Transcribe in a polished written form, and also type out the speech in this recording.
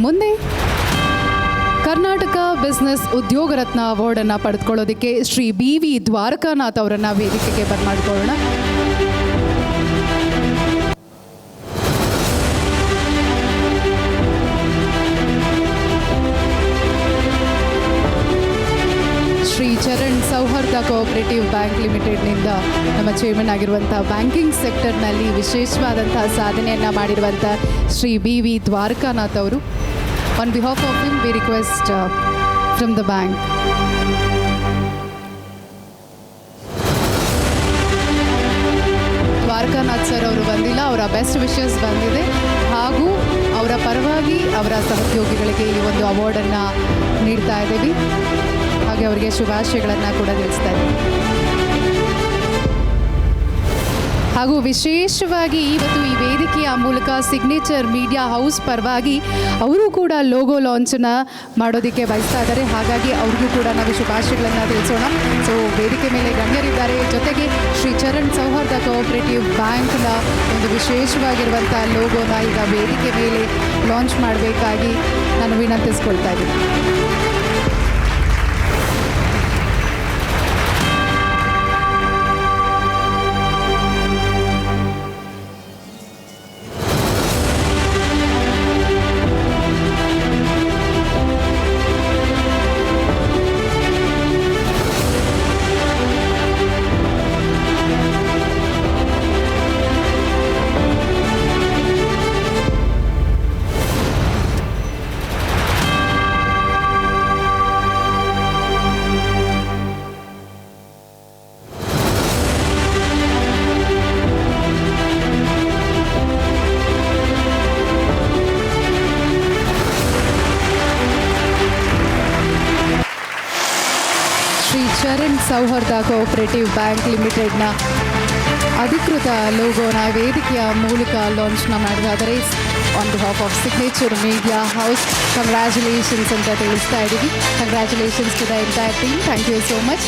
ಮುಂದೆ ಕರ್ನಾಟಕ ಬಿಸ್ನೆಸ್ ಉದ್ಯೋಗ ರತ್ನ ಅವಾರ್ಡನ್ನು ಪಡೆದುಕೊಳ್ಳೋದಕ್ಕೆ ಶ್ರೀ BV ದ್ವಾರಕಾನಾಥ್ ಅವರನ್ನು ವೇದಿಕೆಗೆ ಬರಮಾಡಿಕೊಳ್ಳೋಣ. ಶ್ರೀ ಚರಣ್ ಸೌಹಾರ್ದ ಕೋಆಪರೇಟಿವ್ ಬ್ಯಾಂಕ್ ಲಿಮಿಟೆಡ್ನಿಂದ ನಮ್ಮ ಚೇರ್ಮನ್ ಆಗಿರುವಂಥ ಬ್ಯಾಂಕಿಂಗ್ ಸೆಕ್ಟರ್ನಲ್ಲಿ ವಿಶೇಷವಾದಂಥ ಸಾಧನೆಯನ್ನು ಮಾಡಿರುವಂಥ ಶ್ರೀ BV ದ್ವಾರಕಾನಾಥ್ ಅವರು. On behalf of him, we request from the bank. Dwarakanath sir ಅವರು ಬಂದಿಲ್ಲ, ಅವರ ಬೆಸ್ಟ್ ವಿಶಸ್ ಬಂದಿದೆ ಹಾಗೂ ಅವರ ಪರವಾಗಿ ಅವರ ಸಹೋದ್ಯೋಗಿಗಳಿಗೆ ಈ ಒಂದು ಅವಾರ್ಡನ್ನು ನೀಡ್ತಾ ಇದ್ದೀವಿ. ಹಾಗೆ ಅವರಿಗೆ ಶುಭಾಶಯಗಳನ್ನು ಕೂಡ ತಿಳಿಸ್ತಾ ಇದ್ದೀವಿ. ಹಾಗೂ ವಿಶೇಷವಾಗಿ ಇವತ್ತು ಈ ವೇದಿಕೆಯ ಮೂಲಕ ಸಿಗ್ನೇಚರ್ ಮೀಡಿಯಾ ಹೌಸ್ ಪರವಾಗಿ ಅವರು ಕೂಡ ಲೋಗೋ ಲಾಂಚನ್ನು ಮಾಡೋದಕ್ಕೆ ಬಯಸ್ತಾ ಇದ್ದಾರೆ. ಹಾಗಾಗಿ ಅವ್ರಿಗೂ ಕೂಡ ನಾವು ಶುಭಾಶಯಗಳನ್ನು ತಿಳಿಸೋಣ. ಸೊ ವೇದಿಕೆ ಮೇಲೆ ಗಣ್ಯರಿದ್ದಾರೆ. ಜೊತೆಗೆ ಶ್ರೀ ಚರಣ್ ಸೌಹಾರ್ದ ಕೋಆಪರೇಟಿವ್ ಬ್ಯಾಂಕ್ನ ಒಂದು ವಿಶೇಷವಾಗಿರುವಂಥ ಲೋಗೋನ ಈಗ ವೇದಿಕೆ ಮೇಲೆ ಲಾಂಚ್ ಮಾಡಬೇಕಾಗಿ ನಾನು ವಿನಂತಿಸ್ಕೊಳ್ತಾ ಇದ್ದೀನಿ. ಚರಣ್ ಸೌಹಾರ್ದ ಕೋಆಪರೇಟಿವ್ ಬ್ಯಾಂಕ್ ಲಿಮಿಟೆಡ್ನ ಅಧಿಕೃತ ಲೋಗೋನ ವೇದಿಕೆಯ ಮೂಲಕ ಲಾಂಚ್ನ ಮಾಡ್ತಾ ಇದ್ದಾರೆ. On behalf of Signature Media House congratulations ಅಂತ ತಿಳಿಸ್ತಾ ಇದ್ದೀವಿ. Congratulations to the entire team. Thank you so much.